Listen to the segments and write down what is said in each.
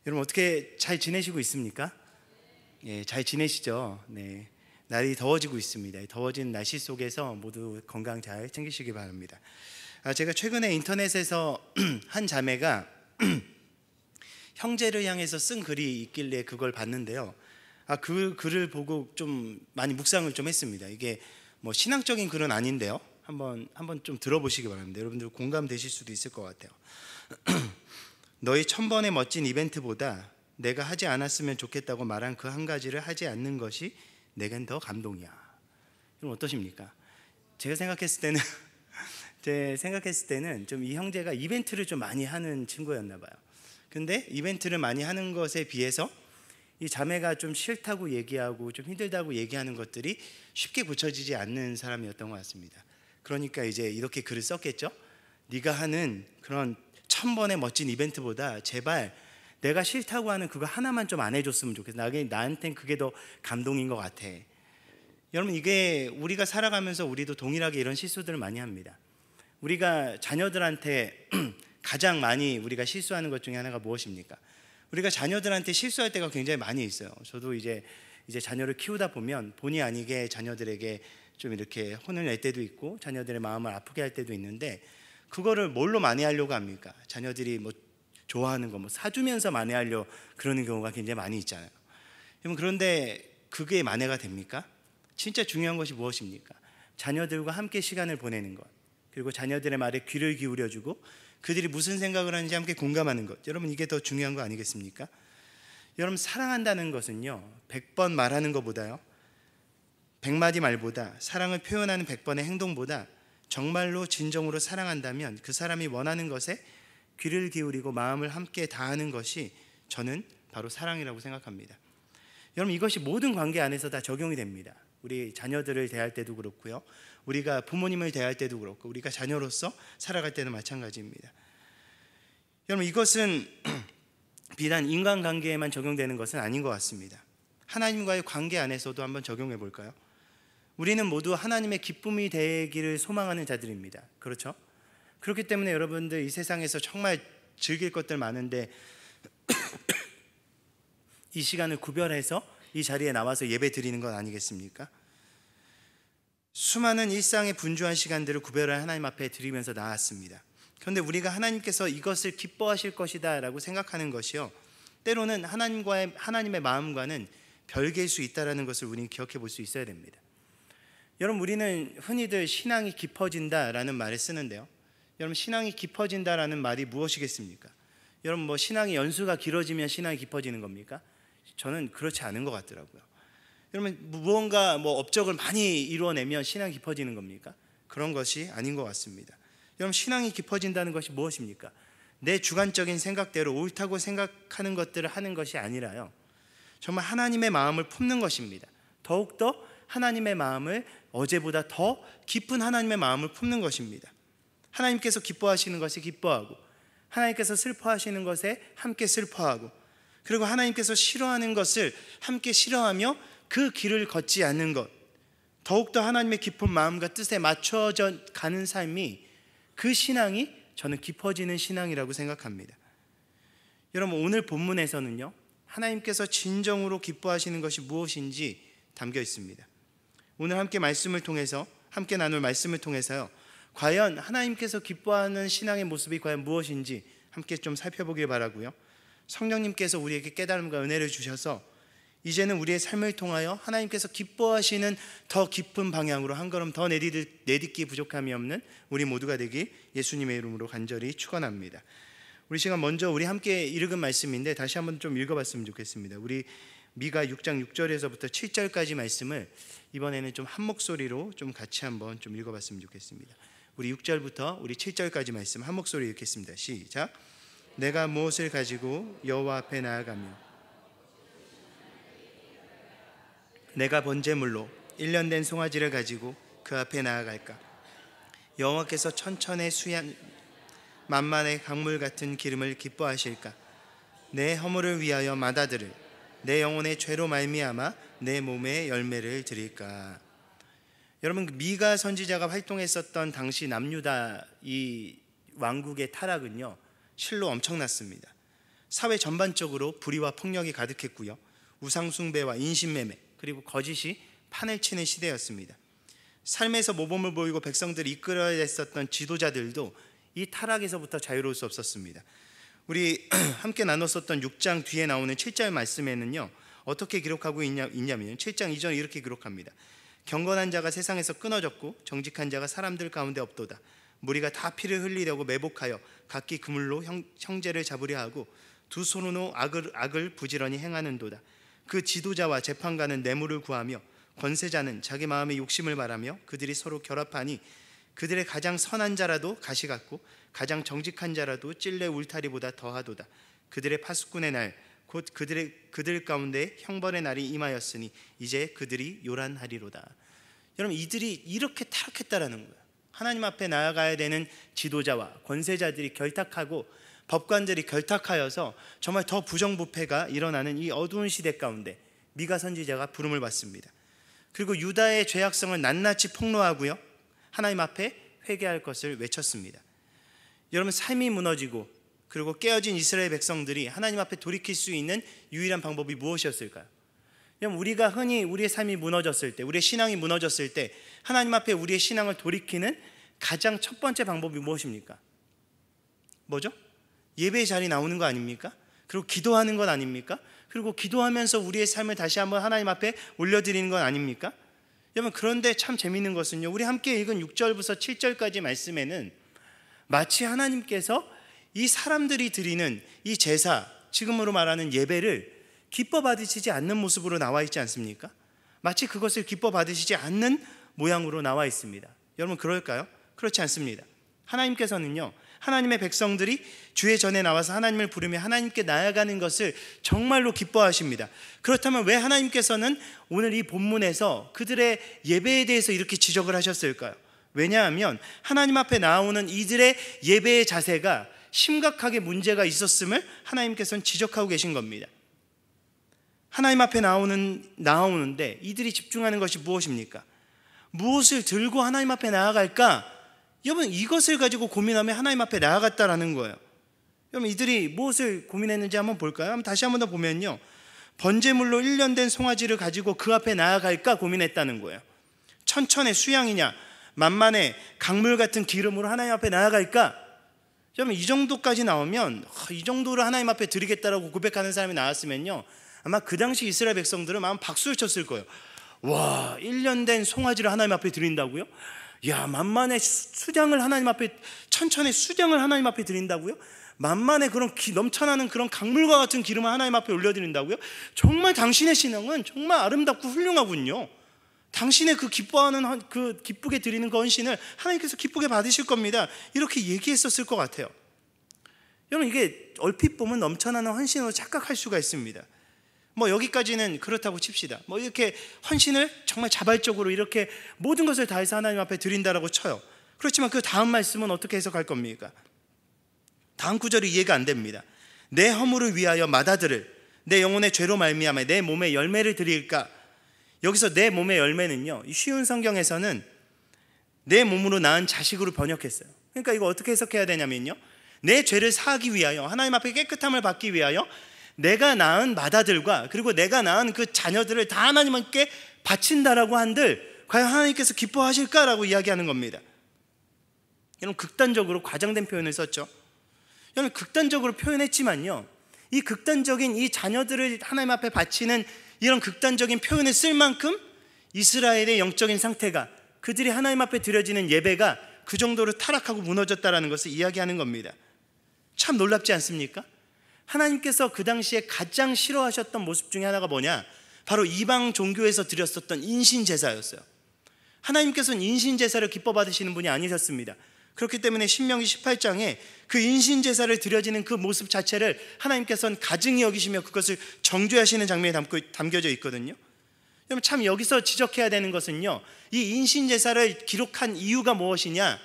여러분 어떻게 잘 지내시고 있습니까? 예, 잘 지내시죠? 네, 날이 더워지고 있습니다. 더워진 날씨 속에서 모두 건강 잘 챙기시기 바랍니다. 제가 최근에 인터넷에서 한 자매가 형제를 향해서 쓴 글이 있길래 그걸 봤는데요. 그 글을 보고 좀 많이 묵상을 좀 했습니다. 이게 뭐 신앙적인 글은 아닌데요. 한번 좀 들어보시기 바랍니다. 여러분들 공감되실 수도 있을 것 같아요. 너희 1000번의 멋진 이벤트보다 내가 하지 않았으면 좋겠다고 말한 그 한 가지를 하지 않는 것이 내겐 더 감동이야. 그럼 어떠십니까? 제가 생각했을 때는 좀 이 형제가 이벤트를 좀 많이 하는 친구였나 봐요. 근데 이벤트를 많이 하는 것에 비해서 이 자매가 좀 싫다고 얘기하고 좀 힘들다고 얘기하는 것들이 쉽게 고쳐지지 않는 사람이었던 것 같습니다. 그러니까 이제 이렇게 글을 썼겠죠. 네가 하는 그런 1000번의 멋진 이벤트보다 제발 내가 싫다고 하는 그거 하나만 좀 안 해줬으면 좋겠어. 나한텐 그게 더 감동인 것 같아. 여러분, 이게 우리가 살아가면서 우리도 동일하게 이런 실수들을 많이 합니다. 우리가 자녀들한테 가장 많이 우리가 실수하는 것 중에 하나가 무엇입니까? 우리가 자녀들한테 실수할 때가 굉장히 많이 있어요. 저도 이제 자녀를 키우다 보면 본의 아니게 자녀들에게 좀 이렇게 혼을 낼 때도 있고 자녀들의 마음을 아프게 할 때도 있는데, 그거를 뭘로 만회하려고 합니까? 자녀들이 뭐 좋아하는 거 뭐 사주면서 만회하려 그러는 경우가 굉장히 많이 있잖아요. 그런데 그게 만회가 됩니까? 진짜 중요한 것이 무엇입니까? 자녀들과 함께 시간을 보내는 것, 그리고 자녀들의 말에 귀를 기울여주고 그들이 무슨 생각을 하는지 함께 공감하는 것. 여러분, 이게 더 중요한 거 아니겠습니까? 여러분, 사랑한다는 것은요 100번 말하는 것보다요, 100마디 말보다, 사랑을 표현하는 100번의 행동보다 정말로 진정으로 사랑한다면 그 사람이 원하는 것에 귀를 기울이고 마음을 함께 다하는 것이 저는 바로 사랑이라고 생각합니다. 여러분, 이것이 모든 관계 안에서 다 적용이 됩니다. 우리 자녀들을 대할 때도 그렇고요, 우리가 부모님을 대할 때도 그렇고, 우리가 자녀로서 살아갈 때도 마찬가지입니다. 여러분, 이것은 비단 인간관계에만 적용되는 것은 아닌 것 같습니다. 하나님과의 관계 안에서도 한번 적용해 볼까요? 우리는 모두 하나님의 기쁨이 되기를 소망하는 자들입니다. 그렇죠? 그렇기 때문에 여러분들 이 세상에서 정말 즐길 것들 많은데 이 시간을 구별해서 이 자리에 나와서 예배 드리는 건 아니겠습니까? 수많은 일상의 분주한 시간들을 구별해 하나님 앞에 드리면서 나왔습니다. 그런데 우리가 하나님께서 이것을 기뻐하실 것이다 라고 생각하는 것이요, 때로는 하나님의 마음과는 별개일 수 있다는 것을 우리는 기억해 볼 수 있어야 됩니다. 여러분, 우리는 흔히들 신앙이 깊어진다라는 말을 쓰는데요, 여러분, 신앙이 깊어진다라는 말이 무엇이겠습니까? 여러분, 뭐 신앙의 연수가 길어지면 신앙이 깊어지는 겁니까? 저는 그렇지 않은 것 같더라고요. 여러분, 무언가 업적을 많이 이루어내면 신앙이 깊어지는 겁니까? 그런 것이 아닌 것 같습니다. 여러분, 신앙이 깊어진다는 것이 무엇입니까? 내 주관적인 생각대로 옳다고 생각하는 것들을 하는 것이 아니라요, 정말 하나님의 마음을 품는 것입니다. 더욱더 하나님의 마음을 어제보다 더 깊은 하나님의 마음을 품는 것입니다. 하나님께서 기뻐하시는 것에 기뻐하고, 하나님께서 슬퍼하시는 것에 함께 슬퍼하고, 그리고 하나님께서 싫어하는 것을 함께 싫어하며 그 길을 걷지 않는 것, 더욱더 하나님의 깊은 마음과 뜻에 맞춰져 가는 삶이, 그 신앙이 저는 깊어지는 신앙이라고 생각합니다. 여러분, 오늘 본문에서는요 하나님께서 진정으로 기뻐하시는 것이 무엇인지 담겨 있습니다. 오늘 함께 나눌 말씀을 통해서요, 과연 하나님께서 기뻐하는 신앙의 모습이 과연 무엇인지 함께 좀 살펴보길 바라고요, 성령님께서 우리에게 깨달음과 은혜를 주셔서 이제는 우리의 삶을 통하여 하나님께서 기뻐하시는 더 깊은 방향으로 한 걸음 더 내딛기 부족함이 없는 우리 모두가 되길 예수님의 이름으로 간절히 축원합니다. 우리 시간 먼저 우리 함께 읽은 말씀인데 다시 한번 좀 읽어봤으면 좋겠습니다. 우리 미가 6장 6절에서부터 7절까지 말씀을 이번에는 좀 한 목소리로 좀 같이 한번 좀 읽어봤으면 좋겠습니다. 우리 6절부터 우리 7절까지 말씀 한 목소리 읽겠습니다. 시작. 내가 무엇을 가지고 여호와 앞에 나아가며 내가 번제물로 1년 된 송아지를 가지고 그 앞에 나아갈까? 여호와께서 천천의 수양 만만의 강물 같은 기름을 기뻐하실까? 내 허물을 위하여 맏아들을, 내 영혼의 죄로 말미암아 내 몸에 열매를 드릴까? 여러분, 미가 선지자가 활동했었던 당시 남유다 이 왕국의 타락은요 실로 엄청났습니다. 사회 전반적으로 불의와 폭력이 가득했고요. 우상숭배와 인신매매 그리고 거짓이 판을 치는 시대였습니다. 삶에서 모범을 보이고 백성들을 이끌어야 했었던 지도자들도 이 타락에서부터 자유로울 수 없었습니다. 우리 함께 나눴었던 6장 뒤에 나오는 7절 말씀에는요, 어떻게 기록하고 있냐면 7장 이전에 이렇게 기록합니다. 경건한 자가 세상에서 끊어졌고 정직한 자가 사람들 가운데 없도다. 무리가 다 피를 흘리려고 매복하여 각기 그물로 형제를 잡으려 하고 두 손으로 악을 부지런히 행하는도다. 그 지도자와 재판관은 뇌물을 구하며 권세자는 자기 마음의 욕심을 바라며 그들이 서로 결합하니 그들의 가장 선한 자라도 가시 같고 가장 정직한 자라도 찔레 울타리보다 더하도다. 그들의 파수꾼의 날 곧 그들 가운데 형벌의 날이 임하였으니 이제 그들이 요란하리로다. 여러분, 이들이 이렇게 타락했다라는 거예요. 하나님 앞에 나아가야 되는 지도자와 권세자들이 결탁하고 법관들이 결탁하여서 정말 더 부정부패가 일어나는 이 어두운 시대 가운데 미가 선지자가 부름을 받습니다. 그리고 유다의 죄악성을 낱낱이 폭로하고요, 하나님 앞에 회개할 것을 외쳤습니다. 여러분, 삶이 무너지고 그리고 깨어진 이스라엘 백성들이 하나님 앞에 돌이킬 수 있는 유일한 방법이 무엇이었을까요? 여러분, 우리가 흔히 우리의 삶이 무너졌을 때, 우리의 신앙이 무너졌을 때 하나님 앞에 우리의 신앙을 돌이키는 가장 첫 번째 방법이 무엇입니까? 뭐죠? 예배의 자리에 나오는 거 아닙니까? 그리고 기도하는 것 아닙니까? 그리고 기도하면서 우리의 삶을 다시 한번 하나님 앞에 올려드리는 건 아닙니까? 여러분, 그런데 참 재미있는 것은요, 우리 함께 읽은 6절부터 7절까지 말씀에는 마치 하나님께서 이 사람들이 드리는 이 제사, 지금으로 말하는 예배를 기뻐 받으시지 않는 모습으로 나와 있지 않습니까? 마치 그것을 기뻐 받으시지 않는 모양으로 나와 있습니다. 여러분, 그럴까요? 그렇지 않습니다. 하나님께서는요, 하나님의 백성들이 주의 전에 나와서 하나님을 부르며 하나님께 나아가는 것을 정말로 기뻐하십니다. 그렇다면 왜 하나님께서는 오늘 이 본문에서 그들의 예배에 대해서 이렇게 지적을 하셨을까요? 왜냐하면 하나님 앞에 나오는 이들의 예배의 자세가 심각하게 문제가 있었음을 하나님께서는 지적하고 계신 겁니다. 하나님 앞에 나오는데 이들이 집중하는 것이 무엇입니까? 무엇을 들고 하나님 앞에 나아갈까? 여러분, 이것을 가지고 고민하며 하나님 앞에 나아갔다라는 거예요. 여러분, 이들이 무엇을 고민했는지 한번 볼까요? 다시 한번 더 보면요, 번제물로 1년 된 송아지를 가지고 그 앞에 나아갈까 고민했다는 거예요. 천천의 수양이냐, 만만의 강물 같은 기름으로 하나님 앞에 나아갈까? 여러분, 이 정도까지 나오면, 이 정도로 하나님 앞에 드리겠다라고 고백하는 사람이 나왔으면요, 아마 그 당시 이스라엘 백성들은 아마 박수를 쳤을 거예요. 와, 1년 된 송아지를 하나님 앞에 드린다고요? 야, 만만의 수장을 하나님 앞에, 천천의 수장을 하나님 앞에 드린다고요? 만만의 그런 넘쳐나는 그런 강물과 같은 기름을 하나님 앞에 올려드린다고요? 정말 당신의 신앙은 정말 아름답고 훌륭하군요. 당신의 그 기뻐하는, 그 기쁘게 드리는 그 헌신을 하나님께서 기쁘게 받으실 겁니다. 이렇게 얘기했었을 것 같아요. 여러분, 이게 얼핏 보면 넘쳐나는 헌신으로 착각할 수가 있습니다. 뭐 여기까지는 그렇다고 칩시다. 뭐 이렇게 헌신을 정말 자발적으로 이렇게 모든 것을 다해서 하나님 앞에 드린다라고 쳐요. 그렇지만 그 다음 말씀은 어떻게 해석할 겁니까? 다음 구절이 이해가 안 됩니다. 내 허물을 위하여 맏아들을 내 영혼의 죄로 말미암아 내 몸에 열매를 드릴까? 여기서 내 몸의 열매는요, 쉬운 성경에서는 내 몸으로 낳은 자식으로 번역했어요. 그러니까 이거 어떻게 해석해야 되냐면요, 내 죄를 사하기 위하여, 하나님 앞에 깨끗함을 받기 위하여 내가 낳은 맏아들과 그리고 내가 낳은 그 자녀들을 다 하나님께 바친다라고 한들 과연 하나님께서 기뻐하실까라고 이야기하는 겁니다. 여러분, 극단적으로 과장된 표현을 썼죠. 여러분, 극단적으로 표현했지만요, 이 극단적인 이 자녀들을 하나님 앞에 바치는 이런 극단적인 표현을 쓸 만큼 이스라엘의 영적인 상태가, 그들이 하나님 앞에 드려지는 예배가 그 정도로 타락하고 무너졌다라는 것을 이야기하는 겁니다. 참 놀랍지 않습니까? 하나님께서 그 당시에 가장 싫어하셨던 모습 중에 하나가 뭐냐? 바로 이방 종교에서 드렸었던 인신제사였어요. 하나님께서는 인신제사를 기뻐 받으시는 분이 아니셨습니다. 그렇기 때문에 신명기 18장에 그 인신제사를 드려지는 그 모습 자체를 하나님께서는 가증히 여기시며 그것을 정죄하시는 장면이 담겨져 있거든요. 여러분, 참 여기서 지적해야 되는 것은요, 이 인신제사를 기록한 이유가 무엇이냐,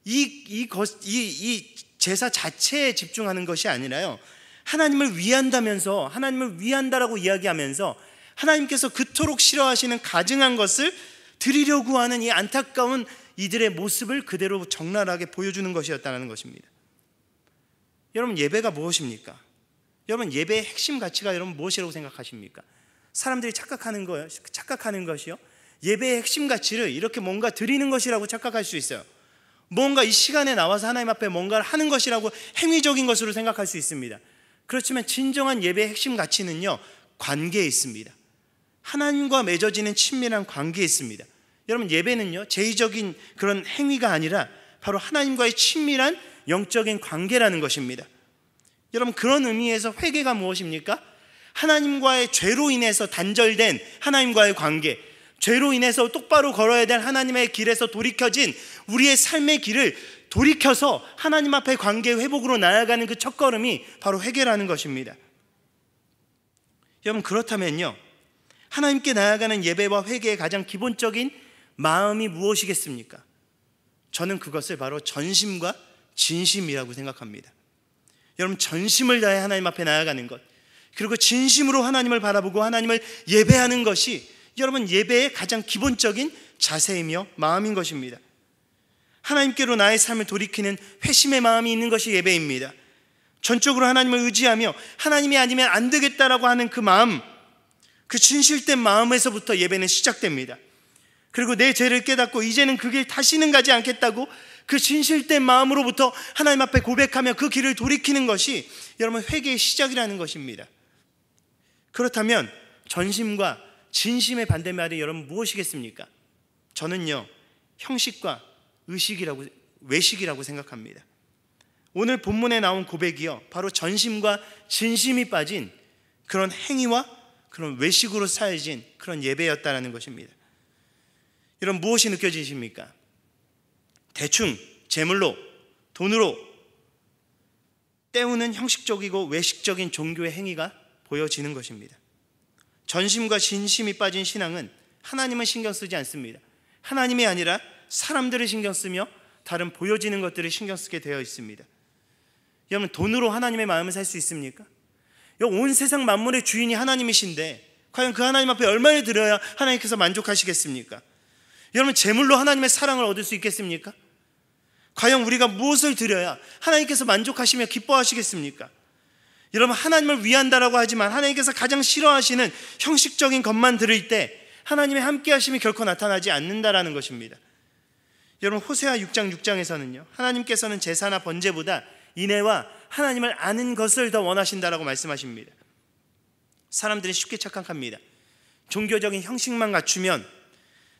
이 제사 자체에 집중하는 것이 아니라요, 하나님을 위한다면서, 하나님을 위한다라고 이야기하면서 하나님께서 그토록 싫어하시는 가증한 것을 드리려고 하는 이 안타까운 이들의 모습을 그대로 적나라하게 보여주는 것이었다는 것입니다. 여러분, 예배가 무엇입니까? 여러분, 예배의 핵심 가치가 여러분 무엇이라고 생각하십니까? 사람들이 착각하는 것이요, 예배의 핵심 가치를 이렇게 뭔가 드리는 것이라고 착각할 수 있어요. 뭔가 이 시간에 나와서 하나님 앞에 뭔가를 하는 것이라고 행위적인 것으로 생각할 수 있습니다. 그렇지만 진정한 예배의 핵심 가치는요, 관계에 있습니다. 하나님과 맺어지는 친밀한 관계에 있습니다. 여러분, 예배는요, 제의적인 그런 행위가 아니라 바로 하나님과의 친밀한 영적인 관계라는 것입니다. 여러분, 그런 의미에서 회개가 무엇입니까? 하나님과의 죄로 인해서 단절된 하나님과의 관계, 죄로 인해서 똑바로 걸어야 될 하나님의 길에서 돌이켜진 우리의 삶의 길을 돌이켜서 하나님 앞의 관계 회복으로 나아가는 그 첫걸음이 바로 회개라는 것입니다. 여러분, 그렇다면요, 하나님께 나아가는 예배와 회개의 가장 기본적인 마음이 무엇이겠습니까? 저는 그것을 바로 전심과 진심이라고 생각합니다. 여러분, 전심을 다해 하나님 앞에 나아가는 것, 그리고 진심으로 하나님을 바라보고 하나님을 예배하는 것이 여러분, 예배의 가장 기본적인 자세이며 마음인 것입니다. 하나님께로 나의 삶을 돌이키는 회심의 마음이 있는 것이 예배입니다. 전적으로 하나님을 의지하며 하나님이 아니면 안 되겠다라고 하는 그 마음, 그 진실된 마음에서부터 예배는 시작됩니다. 그리고 내 죄를 깨닫고 이제는 그 길 다시는 가지 않겠다고 그 진실된 마음으로부터 하나님 앞에 고백하며 그 길을 돌이키는 것이 여러분, 회개의 시작이라는 것입니다. 그렇다면 전심과 진심의 반대말이 여러분 무엇이겠습니까? 저는요, 형식과 외식이라고 생각합니다. 오늘 본문에 나온 고백이요, 바로 전심과 진심이 빠진 그런 행위와 그런 외식으로 쌓여진 그런 예배였다라는 것입니다. 여러분, 무엇이 느껴지십니까? 대충 재물로, 돈으로 때우는 형식적이고 외식적인 종교의 행위가 보여지는 것입니다. 전심과 진심이 빠진 신앙은 하나님은 신경 쓰지 않습니다. 하나님이 아니라 사람들을 신경 쓰며 다른 보여지는 것들을 신경 쓰게 되어 있습니다. 여러분, 돈으로 하나님의 마음을 살 수 있습니까? 온 세상 만물의 주인이 하나님이신데 과연 그 하나님 앞에 얼마를 드려야 하나님께서 만족하시겠습니까? 여러분, 재물로 하나님의 사랑을 얻을 수 있겠습니까? 과연 우리가 무엇을 드려야 하나님께서 만족하시며 기뻐하시겠습니까? 여러분, 하나님을 위한다라고 하지만 하나님께서 가장 싫어하시는 형식적인 것만 드릴 때 하나님의 함께하심이 결코 나타나지 않는다라는 것입니다. 여러분, 호세아 6장 6장에서는요, 하나님께서는 제사나 번제보다 인애와 하나님을 아는 것을 더 원하신다라고 말씀하십니다. 사람들이 쉽게 착각합니다. 종교적인 형식만 갖추면,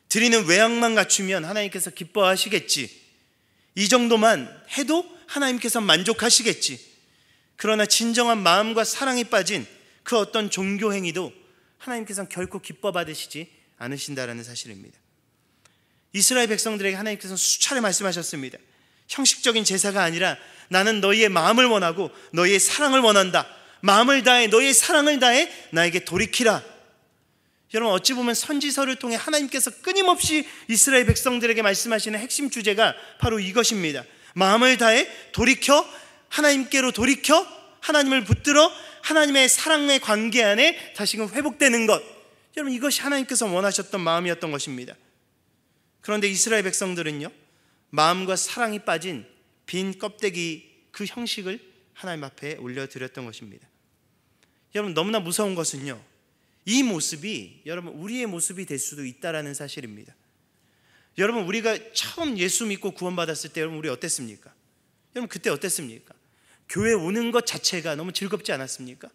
드리는 외양만 갖추면 하나님께서 기뻐하시겠지, 이 정도만 해도 하나님께서 만족하시겠지. 그러나 진정한 마음과 사랑이 빠진 그 어떤 종교 행위도 하나님께서는 결코 기뻐 받으시지 않으신다라는 사실입니다. 이스라엘 백성들에게 하나님께서는 수차례 말씀하셨습니다. 형식적인 제사가 아니라 나는 너희의 마음을 원하고 너희의 사랑을 원한다. 마음을 다해 너희의 사랑을 다해 나에게 돌이키라. 여러분, 어찌 보면 선지서를 통해 하나님께서 끊임없이 이스라엘 백성들에게 말씀하시는 핵심 주제가 바로 이것입니다. 마음을 다해 돌이켜 하나님께로 돌이켜 하나님을 붙들어 하나님의 사랑의 관계 안에 다시금 회복되는 것, 여러분, 이것이 하나님께서 원하셨던 마음이었던 것입니다. 그런데 이스라엘 백성들은요, 마음과 사랑이 빠진 빈 껍데기 그 형식을 하나님 앞에 올려드렸던 것입니다. 여러분, 너무나 무서운 것은요, 이 모습이 여러분 우리의 모습이 될 수도 있다라는 사실입니다. 여러분, 우리가 처음 예수 믿고 구원받았을 때 여러분 우리 어땠습니까? 여러분, 그때 어땠습니까? 교회 오는 것 자체가 너무 즐겁지 않았습니까?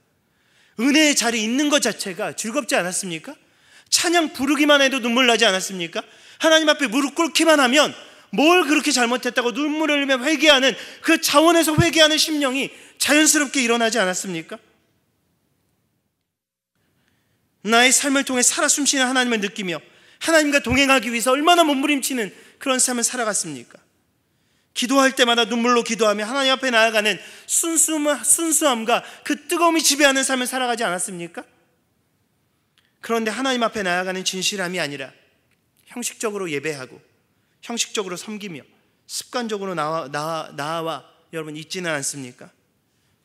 은혜의 자리에 있는 것 자체가 즐겁지 않았습니까? 찬양 부르기만 해도 눈물 나지 않았습니까? 하나님 앞에 무릎 꿇기만 하면 뭘 그렇게 잘못했다고 눈물을 흘리며 회개하는 그 차원에서 회개하는 심령이 자연스럽게 일어나지 않았습니까? 나의 삶을 통해 살아 숨쉬는 하나님을 느끼며 하나님과 동행하기 위해서 얼마나 몸부림치는 그런 삶을 살아갔습니까? 기도할 때마다 눈물로 기도하며 하나님 앞에 나아가는 순수함과 그 뜨거움이 지배하는 삶을 살아가지 않았습니까? 그런데 하나님 앞에 나아가는 진실함이 아니라 형식적으로 예배하고 형식적으로 섬기며 습관적으로 나와 여러분 있지는 않습니까?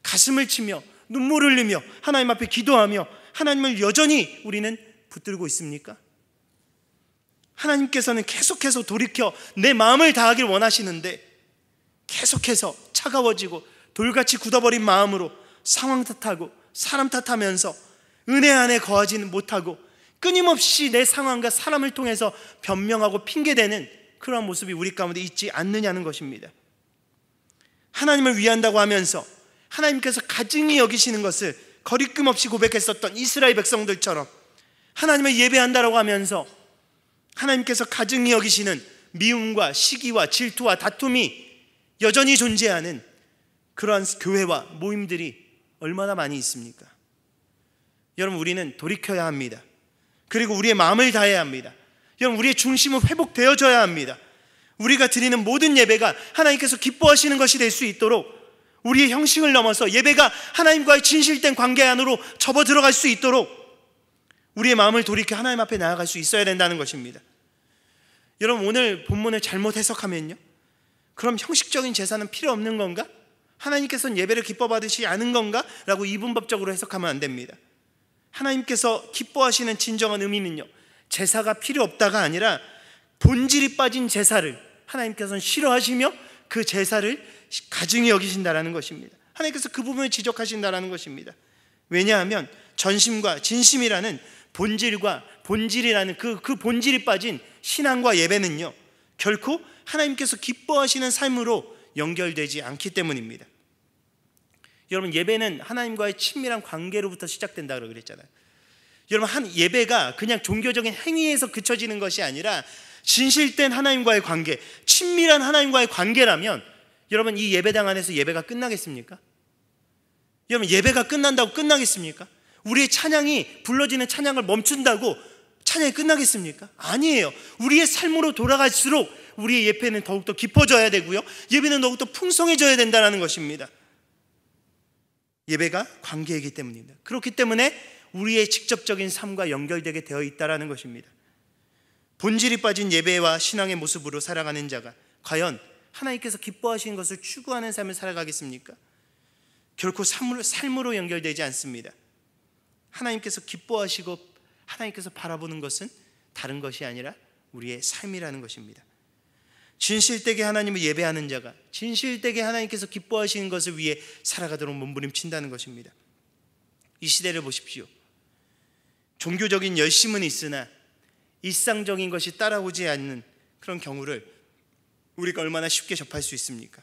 가슴을 치며 눈물을 흘리며 하나님 앞에 기도하며 하나님을 여전히 우리는 붙들고 있습니까? 하나님께서는 계속해서 돌이켜 내 마음을 다하길 원하시는데 계속해서 차가워지고 돌같이 굳어버린 마음으로 상황 탓하고 사람 탓하면서 은혜 안에 거하지는 못하고 끊임없이 내 상황과 사람을 통해서 변명하고 핑계대는 그러한 모습이 우리 가운데 있지 않느냐는 것입니다. 하나님을 위한다고 하면서 하나님께서 가증히 여기시는 것을 거리낌 없이 고백했었던 이스라엘 백성들처럼 하나님을 예배한다라고 하면서 하나님께서 가증히 여기시는 미움과 시기와 질투와 다툼이 여전히 존재하는 그러한 교회와 모임들이 얼마나 많이 있습니까? 여러분, 우리는 돌이켜야 합니다. 그리고 우리의 마음을 다해야 합니다. 여러분, 우리의 중심은 회복되어져야 합니다. 우리가 드리는 모든 예배가 하나님께서 기뻐하시는 것이 될 수 있도록 우리의 형식을 넘어서 예배가 하나님과의 진실된 관계 안으로 접어 들어갈 수 있도록 우리의 마음을 돌이켜 하나님 앞에 나아갈 수 있어야 된다는 것입니다. 여러분, 오늘 본문을 잘못 해석하면요, 그럼 형식적인 제사는 필요 없는 건가? 하나님께서는 예배를 기뻐 받으시지 않은 건가? 라고 이분법적으로 해석하면 안 됩니다. 하나님께서 기뻐하시는 진정한 의미는요, 제사가 필요 없다가 아니라 본질이 빠진 제사를 하나님께서는 싫어하시며 그 제사를 가증히 여기신다라는 것입니다. 하나님께서 그 부분을 지적하신다라는 것입니다. 왜냐하면 전심과 진심이라는 본질이라는 그 본질이 빠진 신앙과 예배는요, 결코 하나님께서 기뻐하시는 삶으로 연결되지 않기 때문입니다. 여러분, 예배는 하나님과의 친밀한 관계로부터 시작된다고 그랬잖아요. 여러분, 예배가 그냥 종교적인 행위에서 그쳐지는 것이 아니라 진실된 하나님과의 관계, 친밀한 하나님과의 관계라면 여러분, 이 예배당 안에서 예배가 끝나겠습니까? 여러분, 예배가 끝난다고 끝나겠습니까? 우리의 찬양이 불러지는 찬양을 멈춘다고 찬양이 끝나겠습니까? 아니에요. 우리의 삶으로 돌아갈수록 우리의 예배는 더욱더 깊어져야 되고요, 예배는 더욱더 풍성해져야 된다는 것입니다. 예배가 관계이기 때문입니다. 그렇기 때문에 우리의 직접적인 삶과 연결되게 되어 있다는 것입니다. 본질이 빠진 예배와 신앙의 모습으로 살아가는 자가 과연 하나님께서 기뻐하시는 것을 추구하는 삶을 살아가겠습니까? 결코 삶으로 연결되지 않습니다. 하나님께서 기뻐하시고 하나님께서 바라보는 것은 다른 것이 아니라 우리의 삶이라는 것입니다. 진실되게 하나님을 예배하는 자가 진실되게 하나님께서 기뻐하시는 것을 위해 살아가도록 몸부림친다는 것입니다. 이 시대를 보십시오. 종교적인 열심은 있으나 일상적인 것이 따라오지 않는 그런 경우를 우리가 얼마나 쉽게 접할 수 있습니까?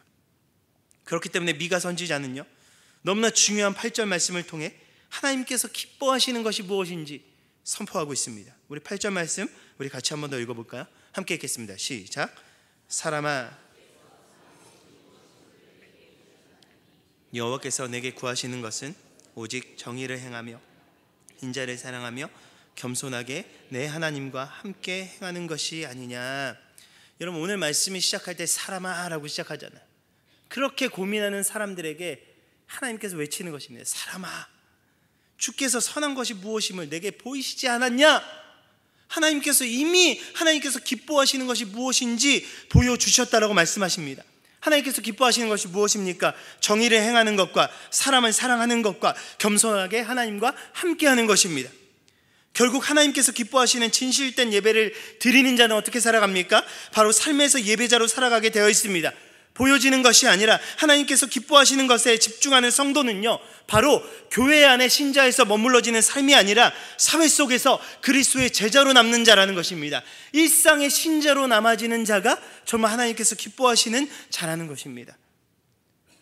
그렇기 때문에 미가 선지자는요, 너무나 중요한 8절 말씀을 통해 하나님께서 기뻐하시는 것이 무엇인지 선포하고 있습니다. 우리 8절 말씀 우리 같이 한 번 더 읽어볼까요? 함께 읽겠습니다. 시작. 사람아, 여호와께서 내게 구하시는 것은 오직 정의를 행하며 인자를 사랑하며 겸손하게 내 하나님과 함께 행하는 것이 아니냐. 여러분, 오늘 말씀이 시작할 때 사람아 라고 시작하잖아요. 그렇게 고민하는 사람들에게 하나님께서 외치는 것입니다. 사람아, 주께서 선한 것이 무엇임을 내게 보이시지 않았냐? 하나님께서 이미 하나님께서 기뻐하시는 것이 무엇인지 보여주셨다라고 말씀하십니다. 하나님께서 기뻐하시는 것이 무엇입니까? 정의를 행하는 것과 사람을 사랑하는 것과 겸손하게 하나님과 함께하는 것입니다. 결국 하나님께서 기뻐하시는 진실된 예배를 드리는 자는 어떻게 살아갑니까? 바로 삶에서 예배자로 살아가게 되어 있습니다. 보여지는 것이 아니라 하나님께서 기뻐하시는 것에 집중하는 성도는요, 바로 교회 안에 신자에서 머물러지는 삶이 아니라 사회 속에서 그리스도의 제자로 남는 자라는 것입니다. 일상의 신자로 남아지는 자가 정말 하나님께서 기뻐하시는 자라는 것입니다.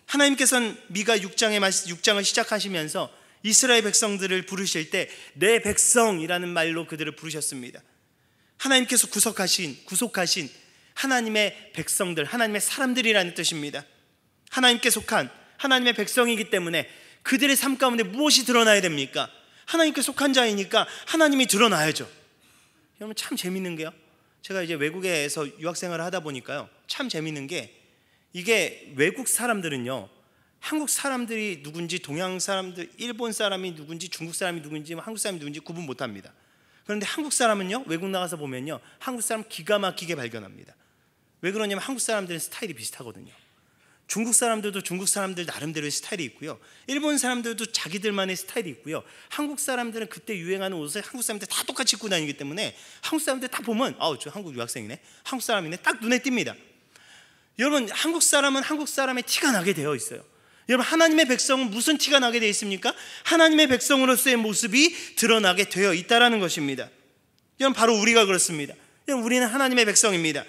하나님께서는 미가 6장을 시작하시면서 이스라엘 백성들을 부르실 때 내 백성이라는 말로 그들을 부르셨습니다. 하나님께서 구속하신 하나님의 백성들, 하나님의 사람들이라는 뜻입니다. 하나님께 속한 하나님의 백성이기 때문에 그들의 삶 가운데 무엇이 드러나야 됩니까? 하나님께 속한 자이니까 하나님이 드러나야죠. 여러분, 참 재밌는 게요, 제가 이제 외국에서 유학생활을 하다 보니까요, 참 재밌는 게 이게 외국 사람들은요, 한국 사람들이 누군지, 동양 사람들, 일본 사람이 누군지, 중국 사람이 누군지, 한국 사람이 누군지 구분 못합니다. 그런데 한국 사람은요, 외국 나가서 보면요, 한국 사람 기가 막히게 발견합니다. 왜 그러냐면 한국 사람들은 스타일이 비슷하거든요. 중국 사람들도 중국 사람들 나름대로의 스타일이 있고요, 일본 사람들도 자기들만의 스타일이 있고요, 한국 사람들은 그때 유행하는 옷을 한국 사람들 다 똑같이 입고 다니기 때문에 한국 사람들 다 보면 저 한국 유학생이네, 한국 사람이네, 딱 눈에 띕니다. 여러분, 한국 사람은 한국 사람의 티가 나게 되어 있어요. 여러분, 하나님의 백성은 무슨 티가 나게 되어 있습니까? 하나님의 백성으로서의 모습이 드러나게 되어 있다는 것입니다. 여러분, 바로 우리가 그렇습니다. 여러분, 우리는 하나님의 백성입니다.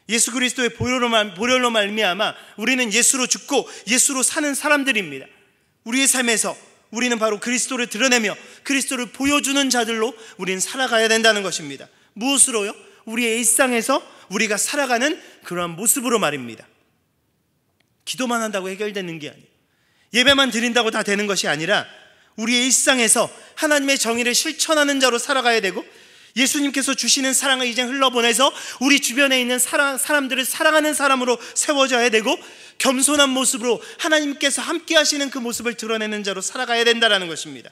예수 그리스도의 보혈로 말미암아 우리는 예수로 죽고 예수로 사는 사람들입니다. 우리의 삶에서 우리는 바로 그리스도를 드러내며 그리스도를 보여주는 자들로 우리는 살아가야 된다는 것입니다. 무엇으로요? 우리의 일상에서 우리가 살아가는 그러한 모습으로 말입니다. 기도만 한다고 해결되는 게 아니에요. 예배만 드린다고 다 되는 것이 아니라 우리의 일상에서 하나님의 정의를 실천하는 자로 살아가야 되고, 예수님께서 주시는 사랑을 이제 흘러보내서 우리 주변에 있는 사람들을 사랑하는 사람으로 세워져야 되고, 겸손한 모습으로 하나님께서 함께 하시는 그 모습을 드러내는 자로 살아가야 된다는 것입니다.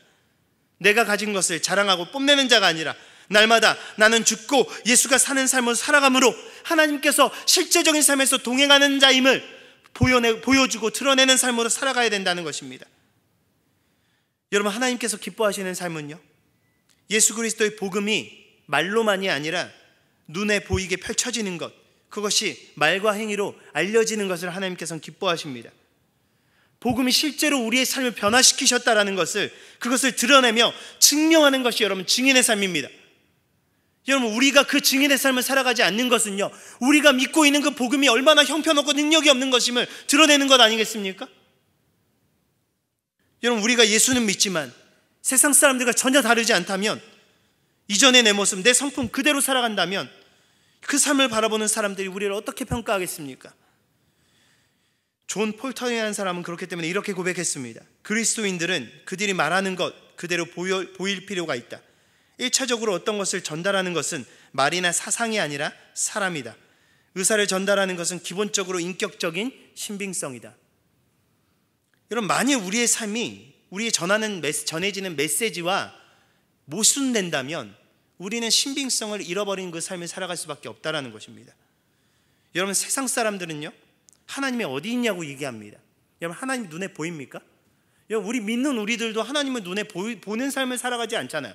내가 가진 것을 자랑하고 뽐내는 자가 아니라 날마다 나는 죽고 예수가 사는 삶을 살아감으로 하나님께서 실제적인 삶에서 동행하는 자임을 보여주고 드러내는 삶으로 살아가야 된다는 것입니다. 여러분, 하나님께서 기뻐하시는 삶은요, 예수 그리스도의 복음이 말로만이 아니라 눈에 보이게 펼쳐지는 것, 그것이 말과 행위로 알려지는 것을 하나님께서는 기뻐하십니다. 복음이 실제로 우리의 삶을 변화시키셨다라는 것을, 그것을 드러내며 증명하는 것이 여러분 증인의 삶입니다. 여러분, 우리가 그 증인의 삶을 살아가지 않는 것은요, 우리가 믿고 있는 그 복음이 얼마나 형편없고 능력이 없는 것임을 드러내는 것 아니겠습니까? 여러분, 우리가 예수는 믿지만 세상 사람들과 전혀 다르지 않다면, 이전의 내 모습, 내 성품 그대로 살아간다면 그 삶을 바라보는 사람들이 우리를 어떻게 평가하겠습니까? 존 폴턴이라는 사람은 그렇기 때문에 이렇게 고백했습니다. 그리스도인들은 그들이 말하는 것 그대로 보일 필요가 있다. 1차적으로 어떤 것을 전달하는 것은 말이나 사상이 아니라 사람이다. 의사를 전달하는 것은 기본적으로 인격적인 신빙성이다. 여러분, 만일 우리의 삶이 우리의 전해지는 메시지와 모순된다면 우리는 신빙성을 잃어버린 그 삶을 살아갈 수밖에 없다는 것입니다. 여러분, 세상 사람들은요, 하나님이 어디 있냐고 얘기합니다. 여러분, 하나님 눈에 보입니까? 여러분, 우리 믿는 우리들도 하나님을 눈에 보는 삶을 살아가지 않잖아요.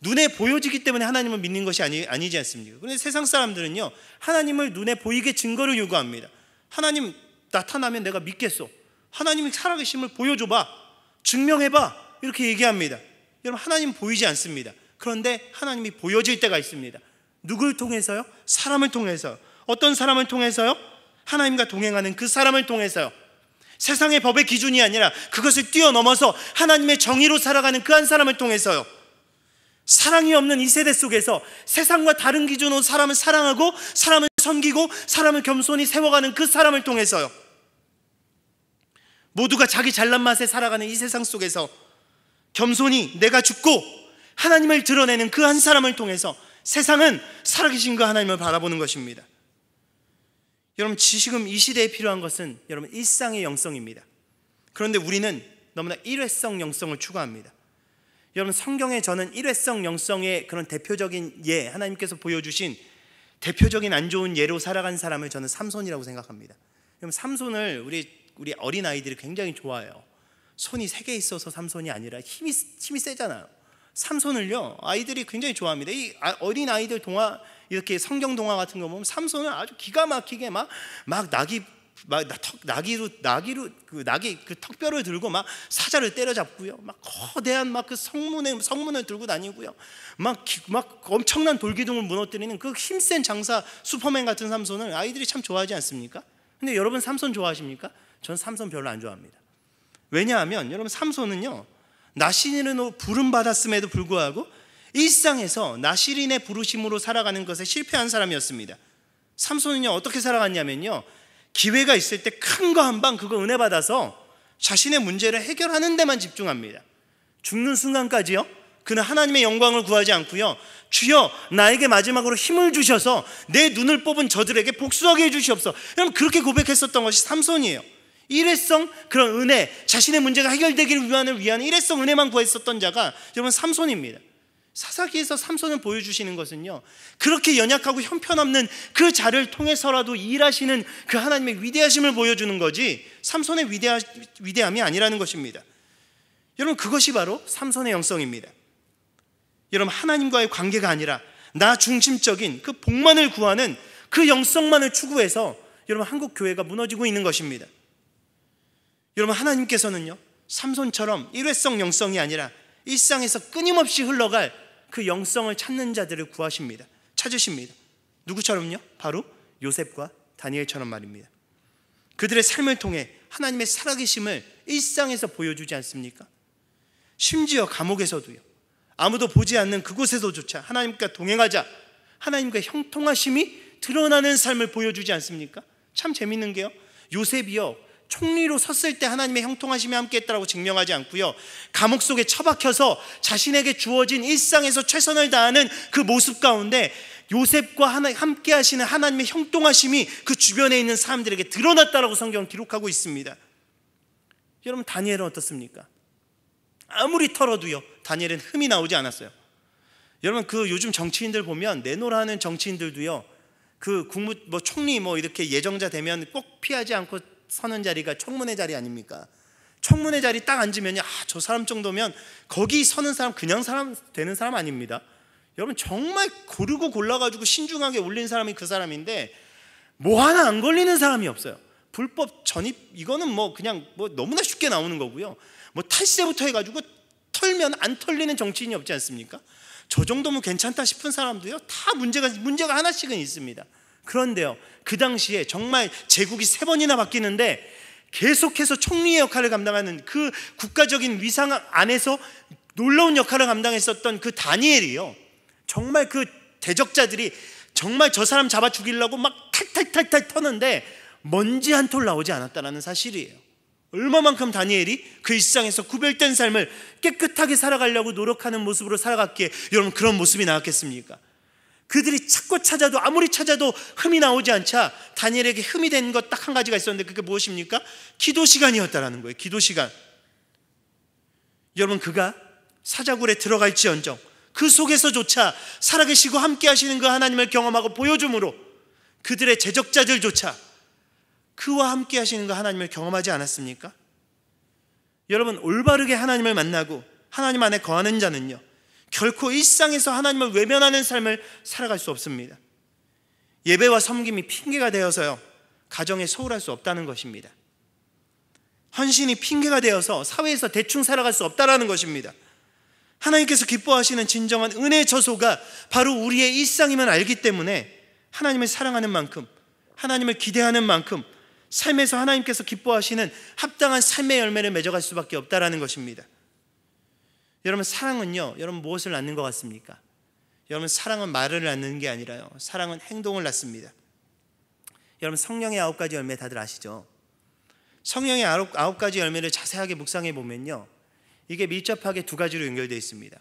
눈에 보여지기 때문에 하나님을 믿는 것이 아니지 않습니까? 그런데 세상 사람들은요, 하나님을 눈에 보이게 증거를 요구합니다. 하나님 나타나면 내가 믿겠어. 하나님이 살아계심을 보여줘봐. 증명해봐. 이렇게 얘기합니다. 여러분, 하나님 보이지 않습니다. 그런데 하나님이 보여질 때가 있습니다. 누굴 통해서요? 사람을 통해서요. 어떤 사람을 통해서요? 하나님과 동행하는 그 사람을 통해서요. 세상의 법의 기준이 아니라 그것을 뛰어넘어서 하나님의 정의로 살아가는 그 한 사람을 통해서요. 사랑이 없는 이 세대 속에서 세상과 다른 기준으로 사람을 사랑하고 사람을 섬기고 사람을 겸손히 세워가는 그 사람을 통해서요. 모두가 자기 잘난 맛에 살아가는 이 세상 속에서 겸손히 내가 죽고 하나님을 드러내는 그 한 사람을 통해서 세상은 살아계신 그 하나님을 바라보는 것입니다. 여러분, 지금 이 시대에 필요한 것은 여러분 일상의 영성입니다. 그런데 우리는 너무나 일회성 영성을 추구합니다. 여러분, 성경에 저는 일회성 영성의 그런 대표적인 하나님께서 보여주신 대표적인 안 좋은 예로 살아간 사람을 저는 삼손이라고 생각합니다. 여러분, 삼손을 우리 어린 아이들이 굉장히 좋아해요. 손이 3개 있어서 삼손이 아니라 힘이 세잖아요. 삼손을요, 아이들이 굉장히 좋아합니다. 이 어린 아이들 동화, 이렇게 성경 동화 같은 거 보면 삼손은 아주 기가 막히게 막 나귀로 그 턱뼈를 들고 막 사자를 때려잡고요. 막 거대한 그 성문을 들고 다니고요. 막 엄청난 돌기둥을 무너뜨리는 그 힘센 장사 슈퍼맨 같은 삼손을 아이들이 참 좋아하지 않습니까? 근데 여러분, 삼손 좋아하십니까? 전 삼손 별로 안 좋아합니다. 왜냐하면 여러분, 삼손은요, 나시린으로 부름받았음에도 불구하고 일상에서 나시린의 부르심으로 살아가는 것에 실패한 사람이었습니다. 삼손은요, 어떻게 살아갔냐면요, 기회가 있을 때 큰 거 한 방 그거 은혜 받아서 자신의 문제를 해결하는 데만 집중합니다. 죽는 순간까지요, 그는 하나님의 영광을 구하지 않고요, 주여 나에게 마지막으로 힘을 주셔서 내 눈을 뽑은 저들에게 복수하게 해주시옵소서. 여러분, 그렇게 고백했었던 것이 삼손이에요. 일회성 그런 은혜, 자신의 문제가 해결되기를 위한 일회성 은혜만 구했었던 자가 여러분 삼손입니다. 사사기에서 삼손을 보여주시는 것은요, 그렇게 연약하고 형편없는 그 자를 통해서라도 일하시는 그 하나님의 위대하심을 보여주는 거지 삼손의 위대함이 아니라는 것입니다. 여러분, 그것이 바로 삼손의 영성입니다. 여러분, 하나님과의 관계가 아니라 나 중심적인 그 복만을 구하는 그 영성만을 추구해서 여러분, 한국 교회가 무너지고 있는 것입니다. 여러분, 하나님께서는요, 삼손처럼 일회성 영성이 아니라 일상에서 끊임없이 흘러갈 그 영성을 찾는 자들을 구하십니다. 찾으십니다. 누구처럼요? 바로 요셉과 다니엘처럼 말입니다. 그들의 삶을 통해 하나님의 살아계심을 일상에서 보여주지 않습니까? 심지어 감옥에서도요, 아무도 보지 않는 그곳에서조차 하나님과 동행하자, 하나님과 형통하심이 드러나는 삶을 보여주지 않습니까? 참 재밌는 게요, 요셉이요, 총리로 섰을 때 하나님의 형통하심이 함께했다라고 증명하지 않고요, 감옥 속에 처박혀서 자신에게 주어진 일상에서 최선을 다하는 그 모습 가운데 요셉과 함께 하시는 하나님의 형통하심이 그 주변에 있는 사람들에게 드러났다라고 성경은 기록하고 있습니다. 여러분, 다니엘은 어떻습니까? 아무리 털어도요, 다니엘은 흠이 나오지 않았어요. 여러분, 그 요즘 정치인들 보면, 내노라 하는 정치인들도요, 그 총리 이렇게 예정자 되면 꼭 피하지 않고 서는 자리가 청문회 자리 아닙니까? 청문회 자리 딱 앉으면요, 저 사람 정도면 거기 서는 사람 그냥 사람 되는 사람 아닙니다. 여러분, 정말 고르고 골라가지고 신중하게 올린 사람이 그 사람인데 뭐 하나 안 걸리는 사람이 없어요. 불법 전입, 이거는 그냥 너무나 쉽게 나오는 거고요. 탈세부터 해가지고 털면 안 털리는 정치인이 없지 않습니까? 저 정도면 괜찮다 싶은 사람도요, 다 문제가 하나씩은 있습니다. 그런데요, 그 당시에 정말 제국이 3번이나 바뀌는데 계속해서 총리의 역할을 감당하는 그 국가적인 위상 안에서 놀라운 역할을 감당했었던 그 다니엘이요, 정말 그 대적자들이 정말 저 사람 잡아 죽이려고 막 탈탈탈탈 터는데 먼지 한 톨 나오지 않았다는 사실이에요. 얼마만큼 다니엘이 그 일상에서 구별된 삶을 깨끗하게 살아가려고 노력하는 모습으로 살아갔기에 여러분, 그런 모습이 나왔겠습니까? 그들이 찾고 찾아도 아무리 찾아도 흠이 나오지 않자 다니엘에게 흠이 된 것 딱 한 가지가 있었는데, 그게 무엇입니까? 기도 시간이었다라는 거예요. 기도 시간. 여러분, 그가 사자굴에 들어갈지언정 그 속에서조차 살아계시고 함께 하시는 그 하나님을 경험하고 보여줌으로 그들의 제적자들조차 그와 함께 하시는 그 하나님을 경험하지 않았습니까? 여러분, 올바르게 하나님을 만나고 하나님 안에 거하는 자는요, 결코 일상에서 하나님을 외면하는 삶을 살아갈 수 없습니다. 예배와 섬김이 핑계가 되어서요, 가정에 소홀할 수 없다는 것입니다. 헌신이 핑계가 되어서 사회에서 대충 살아갈 수 없다는 것입니다. 하나님께서 기뻐하시는 진정한 은혜의 처소가 바로 우리의 일상임을 알기 때문에 하나님을 사랑하는 만큼, 하나님을 기대하는 만큼 삶에서 하나님께서 기뻐하시는 합당한 삶의 열매를 맺어갈 수밖에 없다는 것입니다. 여러분, 사랑은요, 여러분 무엇을 낳는 것 같습니까? 여러분, 사랑은 말을 낳는 게 아니라요, 사랑은 행동을 낳습니다. 여러분, 성령의 9가지 열매 다들 아시죠? 성령의 9가지 열매를 자세하게 묵상해 보면요, 이게 밀접하게 2가지로 연결되어 있습니다.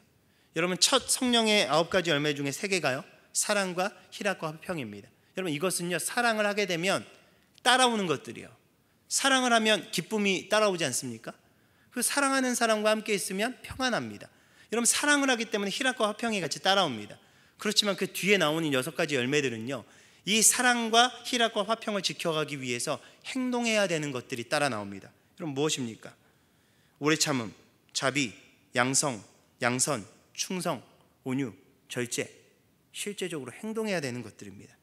여러분, 첫 성령의 9가지 열매 중에 3개가요, 사랑과 희락과 화평입니다. 여러분, 이것은요, 사랑을 하게 되면 따라오는 것들이요, 사랑을 하면 기쁨이 따라오지 않습니까? 그 사랑하는 사람과 함께 있으면 평안합니다. 여러분, 사랑을 하기 때문에 희락과 화평이 같이 따라옵니다. 그렇지만 그 뒤에 나오는 6가지 열매들은요, 이 사랑과 희락과 화평을 지켜가기 위해서 행동해야 되는 것들이 따라 나옵니다. 여러분, 무엇입니까? 오래 참음, 자비, 양성, 양선, 충성, 온유, 절제, 실제적으로 행동해야 되는 것들입니다.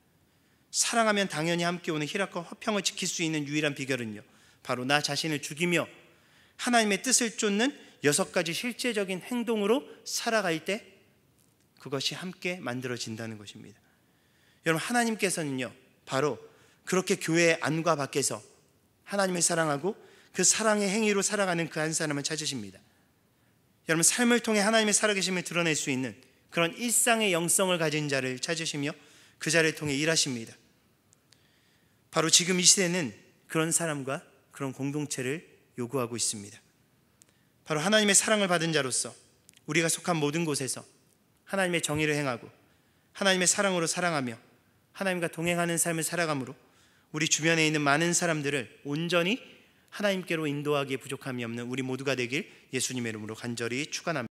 사랑하면 당연히 함께 오는 희락과 화평을 지킬 수 있는 유일한 비결은요, 바로 나 자신을 죽이며 하나님의 뜻을 쫓는 6가지 실제적인 행동으로 살아갈 때 그것이 함께 만들어진다는 것입니다. 여러분, 하나님께서는요, 바로 그렇게 교회의 안과 밖에서 하나님을 사랑하고 그 사랑의 행위로 살아가는 그 한 사람을 찾으십니다. 여러분, 삶을 통해 하나님의 살아계심을 드러낼 수 있는 그런 일상의 영성을 가진 자를 찾으시며 그 자를 통해 일하십니다. 바로 지금 이 시대는 그런 사람과 그런 공동체를 요구하고 있습니다. 바로 하나님의 사랑을 받은 자로서 우리가 속한 모든 곳에서 하나님의 정의를 행하고 하나님의 사랑으로 사랑하며 하나님과 동행하는 삶을 살아감으로 우리 주변에 있는 많은 사람들을 온전히 하나님께로 인도하기에 부족함이 없는 우리 모두가 되길 예수님의 이름으로 간절히 축원합니다.